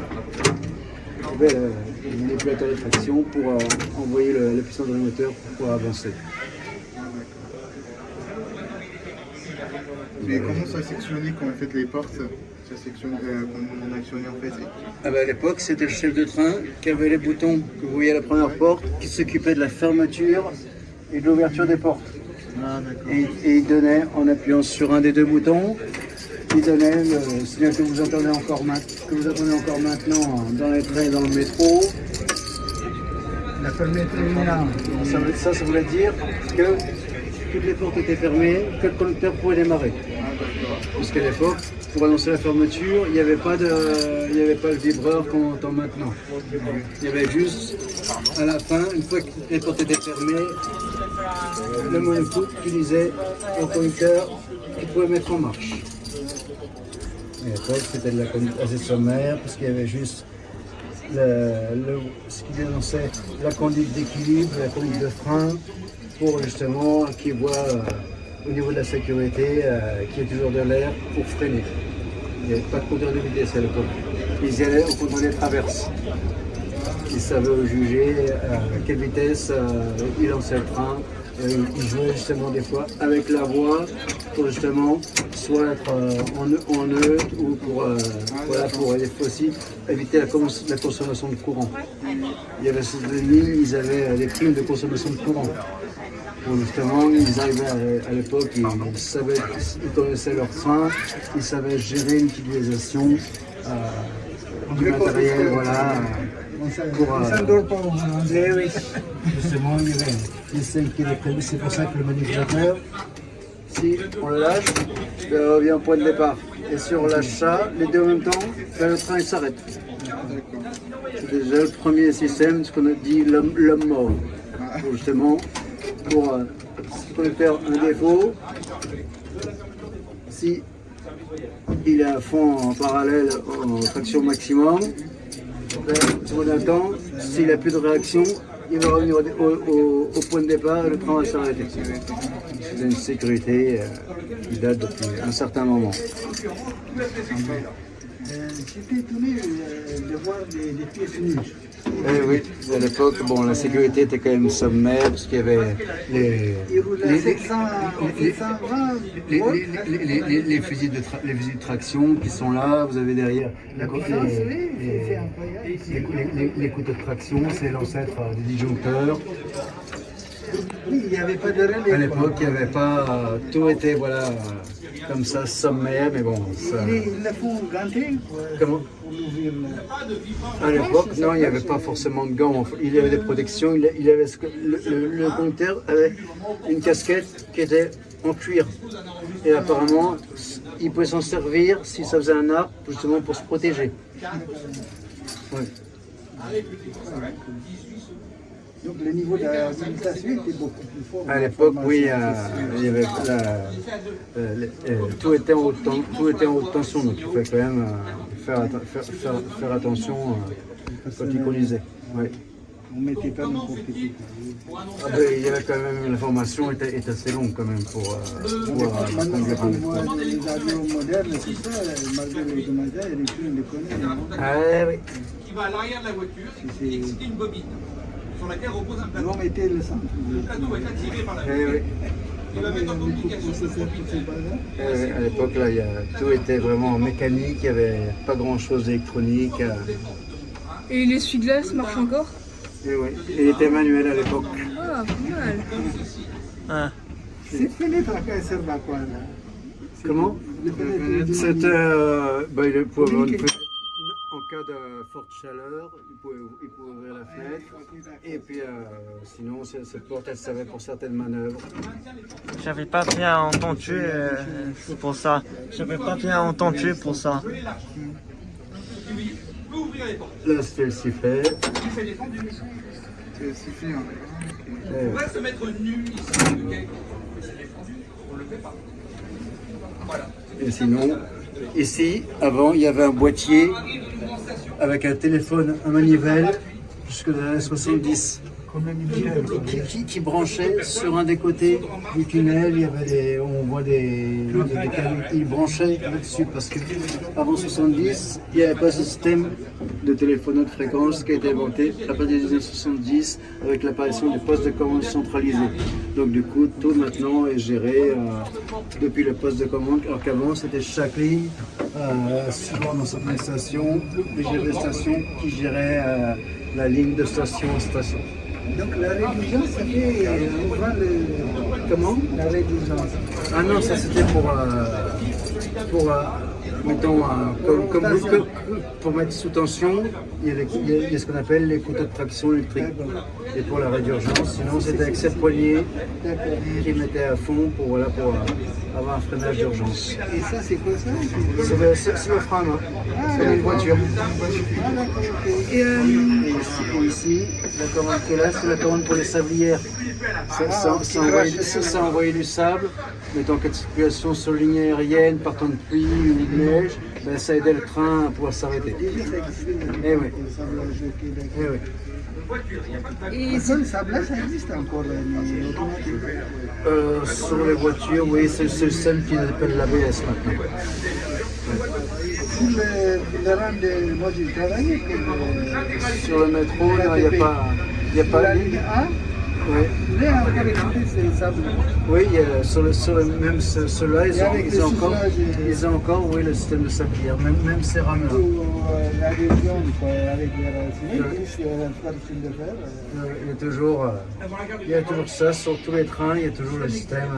Un manipulateur de traction pour envoyer la puissance dans le moteur pour pouvoir avancer. Mais comment ça a sectionné quand on a fait les portes? Ça sectionne, comment on a actionné en fait? Ah ben à l'époque, c'était le chef de train qui avait les boutons que vous voyez à la première porte, qui s'occupait de la fermeture et de l'ouverture des portes. Ah, d'accord. Et il donnait, en appuyant sur un des deux boutons, il donnait le signal que vous entendez encore maintenant dans les trains et dans le métro. La ça voulait dire que toutes les portes étaient fermées, que le conducteur pouvait démarrer. Puisqu'à l'époque, pour annoncer la fermeture, il n'y avait pas le vibreur qu'on entend maintenant. Il y avait juste, à la fin, une fois que les portes étaient fermées, le monocoup qui disait au conducteur qu'il pouvait mettre en marche. Et après, c'était de la conduite assez sommaire, parce qu'il y avait juste ce qui dénonçait la conduite d'équilibre, la conduite de frein, pour justement qu'ils voient au niveau de la sécurité qu'il y ait toujours de l'air pour freiner. Il n'y avait pas de compteur de vitesse à l'époque. Ils y allaient au contrôle des traverses. Ils savaient juger à quelle vitesse ils lançaient le frein. Ils jouaient justement des fois avec la voie pour justement soit être en neutre ou pour aussi éviter la consommation de courant. Il y avait certaines lignes, ils avaient des primes de consommation de courant. Pour justement, ils arrivaient à l'époque, ils connaissaient leur frein, ils savaient gérer l'utilisation du matériel, voilà. Justement, il y avait l'essai qui est prévu, c'est pour ça que le manipulateur, si on le lâche, il revient au point de départ. Et si on lâche ça, les deux en même temps, le train il s'arrête. C'est déjà le premier système, ce qu'on a dit l'homme mort. Justement, pour faire un défaut, si il est à fond en parallèle en traction maximum, sur le temps, s'il n'a plus de réaction, il va revenir au point de départ et le train va s'arrêter. C'est une sécurité qui date depuis un certain moment. J'étais étonné de voir des pièces nues. Oui, à l'époque, bon, la sécurité était quand même sommaire parce qu'il y avait les fusils de traction qui sont là. Vous avez derrière les couteaux de traction, c'est l'ancêtre des disjoncteurs. Oui, il n'y avait pas de relais. À l'époque, il n'y avait pas. Tout était voilà comme ça, sommaire, mais bon. Ça... Ils le font ganter. Comment? À l'époque, non, il n'y avait pas forcément de gants. Il y avait des protections. Il avait le conducteur avait une casquette qui était en cuir. Et apparemment, il pouvait s'en servir si ça faisait un arc, justement pour se protéger. Ouais. Donc le niveau de la habilitation était beaucoup plus fort. À l'époque, oui, il y avait tout était en haute tension, donc il fallait quand même faire attention quand il conduisait. Ouais. On ne mettait pas n'importe qui. Il y avait quand même, la formation est assez longue quand même pour pouvoir conduire un métro. Les avions modernes, c'est ça, malgré les commentaires, il y a des choses, on les connaît. Ah oui. Qui va à l'arrière de la voiture et exciter une bobine sur laquelle repose un plateau. On mettait le centre. Le plateau est attiré par la voiture. voiture. Il va mettre en communication le à l'époque, là, tout était vraiment mécanique, il n'y avait pas grand-chose d'électronique. Et l'essuie-glace marche encore? Et oui, il était manuel à l'époque. Ah, pas mal. Ah. Cette fenêtre, elle sert à quoi là? Comment? C'était pour avoir une fenêtre. En cas de forte chaleur, il pouvait ouvrir la fenêtre. Et puis sinon, cette porte, elle servait pour certaines manœuvres. J'avais pas bien entendu pour ça. J'avais pas bien entendu pour ça. Là, c'était le sifflet. C'est le sifflet. On pourrait se mettre nu ici, mais c'est défendu. On le fait pas. Voilà. Et sinon, ici, avant, il y avait un boîtier avec un téléphone à manivelle jusqu'à les années 70 qui branchait sur un des côtés du tunnel. Il y avait on voit ils branchaient là-dessus parce qu'avant 70, il n'y avait pas ce système de téléphone haute fréquence qui a été inventé à partir des années 70 avec l'apparition des postes de commande centralisés. Donc du coup, tout maintenant est géré depuis le poste de commande, alors qu'avant c'était chaque ligne, souvent dans certaines stations, les stations qui géraient la ligne de station en station. Donc la rédiligence, ça fait comment? La rédiligence. Ah non, ça c'était pour mettons, pour mettre sous tension, il y a ce qu'on appelle les couteaux de traction électrique. Et pour l'arrêt d'urgence, sinon c'était avec cette poignée qui mettait à fond pour, voilà, pour avoir un freinage d'urgence. Et ça, c'est quoi ça? C'est le frein, c'est une voiture. Et ici, la commande qui est là, c'est la commande pour les sablières. Ça envoyer du sable, mettons qu'une situation sur ligne aérienne, partant de pluie ou de neige, ben, ça aidait le train à pouvoir s'arrêter. Eh oui. Eh oui. Et le sablage, ça existe encore sur les voitures, oui, c'est celle qui s'appelle l'ABS maintenant. Sur le rang de moi j'ai travaillé sur le métro, il n'y a pas la ligne A. Oui. Il y a encore écrit c'est sable. Oui, sur le même ceux-là, ils ont encore oui, le système de sablière, même ces rames-là. La région, avec les il y a toujours ça, sur tous les trains, il y a toujours le système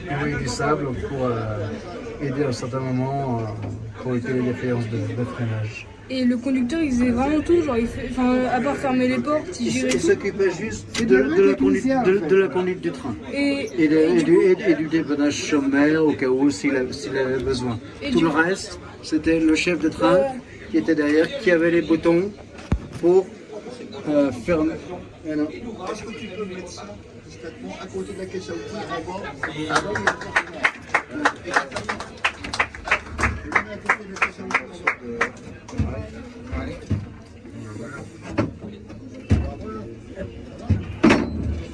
d'envoyer du sable pour aider à un certain moment pour éviter les défaillances de freinage. Et le conducteur, il faisait vraiment tout, genre, à part fermer les portes, il gérait tout. Il s'occupait juste de la conduite du train. Et du dépannage sommaire au cas où s'il avait besoin. Tout le reste, c'était le chef de train qui était derrière, qui avait les boutons pour fermer. Est-ce que tu peux mettre ça discrètement à côté de la caisse à outils avant?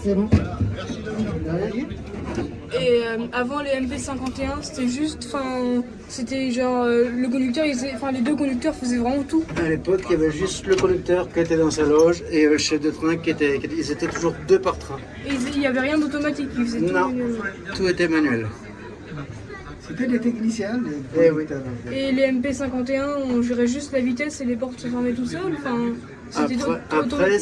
C'est bon. Et avant les MP51, c'était juste, c'était genre le conducteur, les deux conducteurs faisaient vraiment tout. À l'époque, il y avait juste le conducteur qui était dans sa loge et le chef de train ils étaient toujours deux par train. Et il n'y avait rien d'automatique, ils faisaient tout. Non, tout était manuel. C'était des techniciens. Et les MP51, on gérait juste la vitesse et les portes se fermaient tout seuls. Après,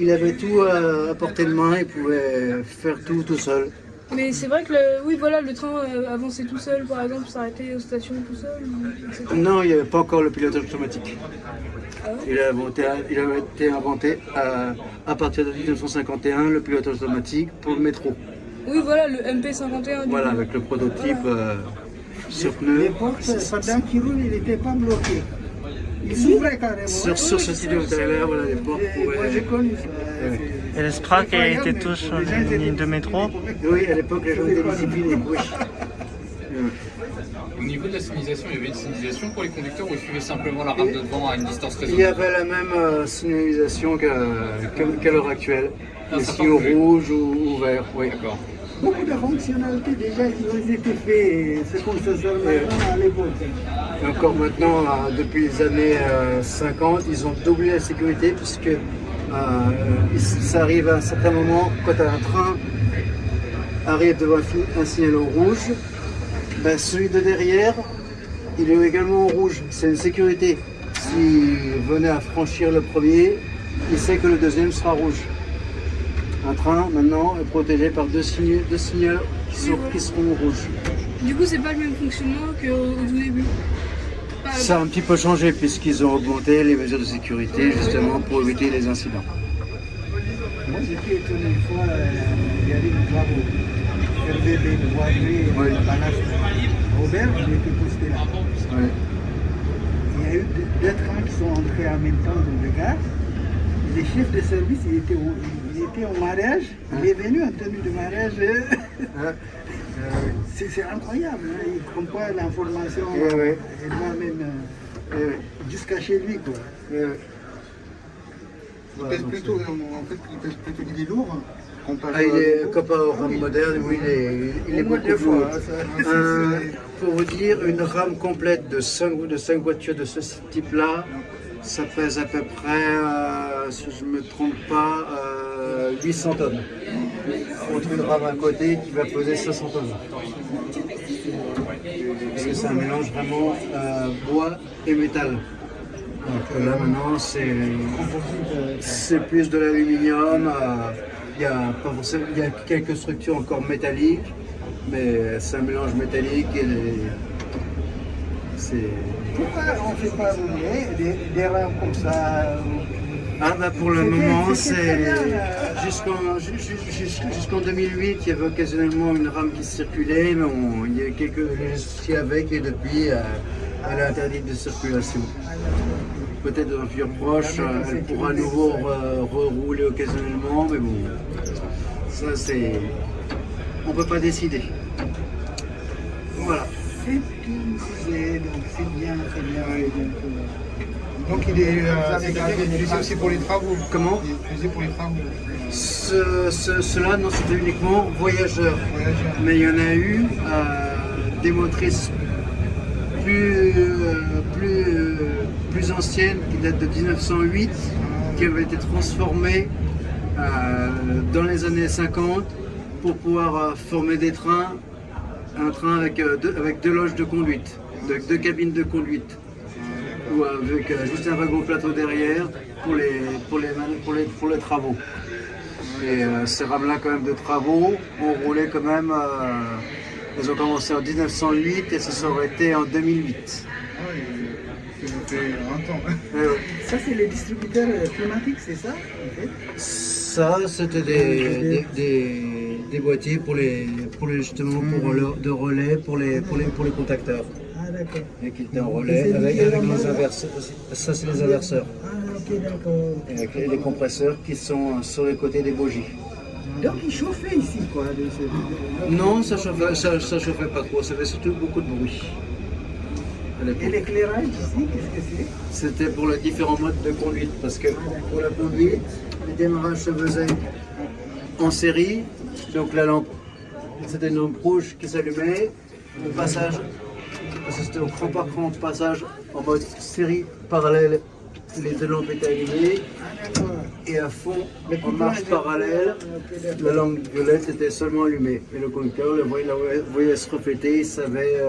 il avait tout à portée de main, il pouvait faire tout seul. Mais c'est vrai que le train avançait tout seul, par exemple, s'arrêtait aux stations tout seul. Etc. Non, il n'y avait pas encore le pilotage automatique. Il a été inventé à partir de 1951, le pilotage automatique pour le métro. Oui, voilà, le MP51. Voilà, avec le prototype sur pneu. Les portes, pendant qu'il roule, il n'était pas bloqué. Il s'ouvrait carrément. Sur ce type de matériel-là, voilà, les portes pouvaient... Moi, j'ai connu ça. Et les SPRAC étaient tous sur les lignes de métro? Oui, à l'époque, les gens étaient disciplinés, oui. Au niveau de la signalisation, il y avait une signalisation pour les conducteurs ou ils suivaient simplement la rame de devant à une distance raisonnable? Il y avait la même signalisation qu'à l'heure actuelle. Les signaux rouges ou verts, oui. D'accord. Beaucoup de fonctionnalités déjà qui ont été faites, ce qu'on se servait à l'époque. Et encore maintenant, depuis les années 50, ils ont doublé la sécurité puisque ça arrive à un certain moment, quand un train arrive devant un signal au rouge, ben celui de derrière, il est également au rouge. C'est une sécurité. S'il venait à franchir le premier, il sait que le deuxième sera rouge. Un train, maintenant, est protégé par deux signaux qui seront rouges. Du coup, c'est pas le même fonctionnement qu'au tout début. Ça a un petit peu changé puisqu'ils ont augmenté les mesures de sécurité justement pour éviter les incidents. Moi, j'étais étonné une fois, il y avait des travaux. Il y avait des voiries, la palace Robert, il était posté là. Oui. Il y a eu deux trains qui sont entrés en même temps dans le gare. Les chefs de service, il était au mariage, il est venu en tenue de mariage. C'est incroyable, hein. Il compare l'information elle-même jusqu'à chez lui. Quoi. Il pèse plutôt, il est lourd. Comparé au rame moderne, oui, il est beaucoup plus lourd. Pour vous dire, une rame complète de 5 voitures de ce type-là, ça pèse à peu près, si je ne me trompe pas, 800 tonnes. Entre une rame à côté qui va peser 500 tonnes. Parce que c'est un mélange vraiment bois et métal. Donc là maintenant c'est plus de l'aluminium, il y a quelques structures encore métalliques, mais c'est un mélange métallique et Pourquoi on ne fait pas rouler des rames comme ça? Ah bah pour le moment, c'était c'est très bien, jusqu'en 2008, il y avait occasionnellement une rame qui circulait, mais il y a eu quelques soucis avec et depuis, elle est interdite de circulation. Peut-être dans un futur proche, elle pourra à nouveau rerouler occasionnellement, mais bon, ça c'est... on peut pas décider. Voilà. C'est tout, donc c'est bien, c'est bien. Donc il est utilisé aussi pour les travaux. Comment? Il est utilisé pour les travaux. Cela, non, c'était uniquement voyageurs. Mais il y en a eu des motrices plus anciennes qui datent de 1908, qui avaient été transformées dans les années 50 pour pouvoir former des trains, un train avec deux loges de conduite, deux cabines de conduite, ou avec juste un wagon plateau derrière pour les travaux. Et ces rames-là quand même de travaux ont roulé quand même, elles ont commencé en 1908 et ça s'est arrêté en 2008. Ça c'est les distributeurs climatiques, c'est ça en fait? Ça c'était des boîtiers pour justement de relais pour les contacteurs. Ah d'accord. Et qui étaient en relais avec les inverseurs. Ça c'est les inverseurs. Ah ok d'accord. Et avec les compresseurs qui sont sur les côtés des bogies. Donc il chauffait ici quoi? Non, ça chauffait pas trop, ça fait surtout beaucoup de bruit. Et l'éclairage ici, qu'est-ce que c'est? C'était pour les différents modes de conduite, parce que pour la conduite, le démarrage se faisait en série, donc la lampe, c'était une lampe rouge qui s'allumait, le passage, parce que c'était au cran par cran, passage en mode série parallèle, les deux lampes étaient allumées, et à fond, en marche parallèle, la lampe violette était seulement allumée, et le conducteur le voyait se refléter, il savait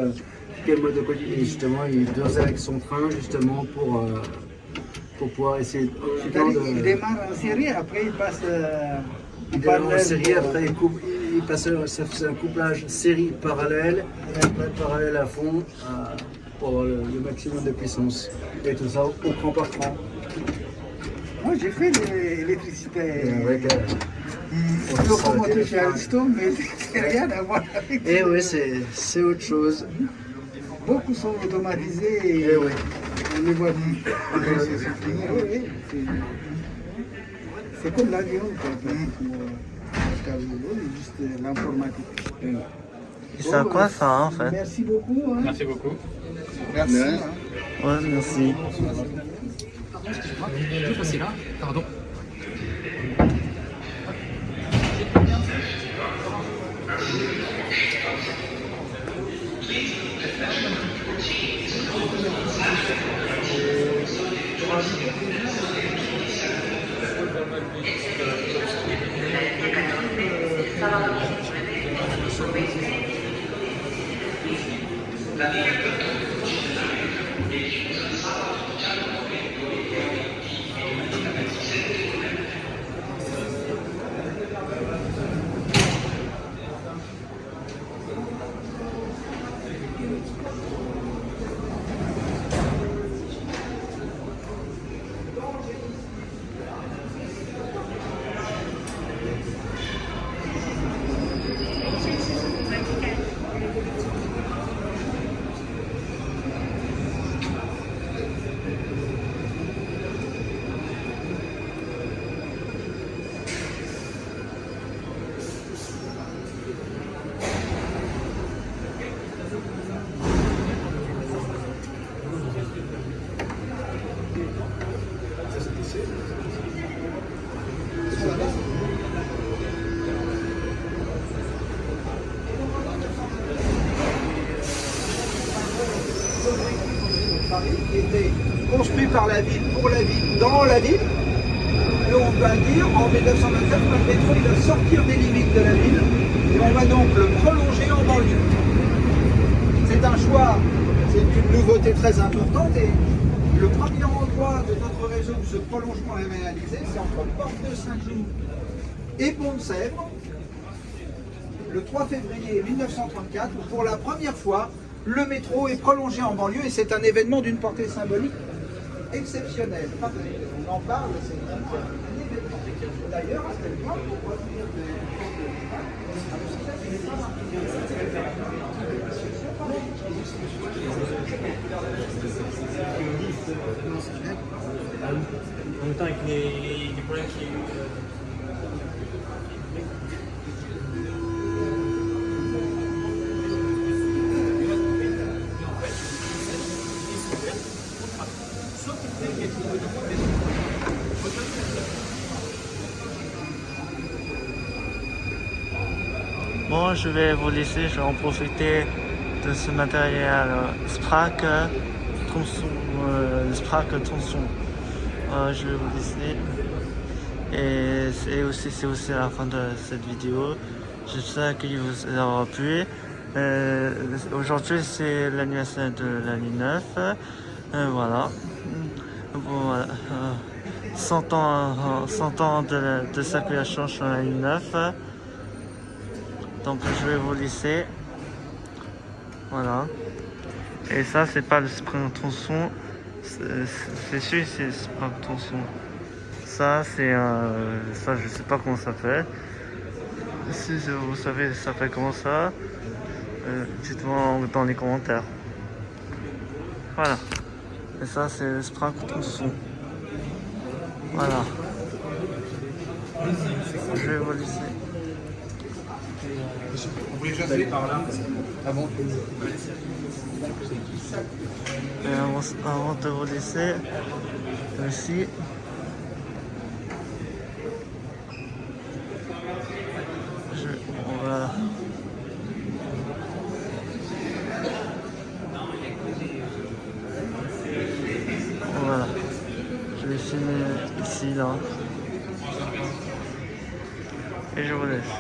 quel mode de conduite, et justement il dosait avec son train justement pour pouvoir essayer Il démarre en série, après il passe il démarre en série, après il passe, ça faisait un couplage série parallèle, et après parallèle à fond pour avoir le maximum de puissance, et tout ça au cran par cran. Moi j'ai fait de l'électricité. Avec locomotive chez Alstom, mais c'est rien à voir avec. Et oui, c'est autre chose. Beaucoup sont automatisés et oui. On les voit plus. C'est comme l'avion, juste l'informatique. C'est à quoi ça en fait? Merci beaucoup. Hein. Merci beaucoup. Merci. Ouais, merci. Pardon, excusez-moi, je vais passer là, pardon. Qui était construit par la ville, pour la ville, dans la ville. Et on va dire, en 1924, le métro il va sortir des limites de la ville et on va donc le prolonger en banlieue. C'est un choix, c'est une nouveauté très importante et le premier endroit de notre réseau où ce prolongement est réalisé, c'est entre Porte de Saint-Cloud et Pont-de-Sèvres, le 3 février 1934, où pour la première fois, le métro est prolongé en banlieue et c'est un événement d'une portée symbolique exceptionnelle. On en parle, c'est un événement. D'ailleurs, à tel point qu'on voit venir En même temps, avec les problèmes qu'il y a eu. Bon, je vais vous laisser, je vais en profiter de ce matériel Spraque tronçon. Je vais vous laisser. Et c'est aussi la fin de cette vidéo. J'espère qu'il vous aura plu. Aujourd'hui c'est l'anniversaire de la ligne 9. Voilà. Bon, voilà. 100 ans de circulation sur la ligne 9. Donc je vais vous laisser. Voilà. Et ça c'est pas le sprint tronçon. C'est sûr c'est le sprint tronçon. Ça c'est ça je sais pas comment ça s'appelle. Si vous savez ça s'appelle comment ça, dites-moi dans les commentaires. Voilà. Et ça c'est le sprint tronçon. Voilà. Je vais vous laisser. Vous voulez chasser par là? Ah bon? Et avant de vous laisser aussi, voilà. Voilà. Je vais filmer ici là. Et je vous laisse.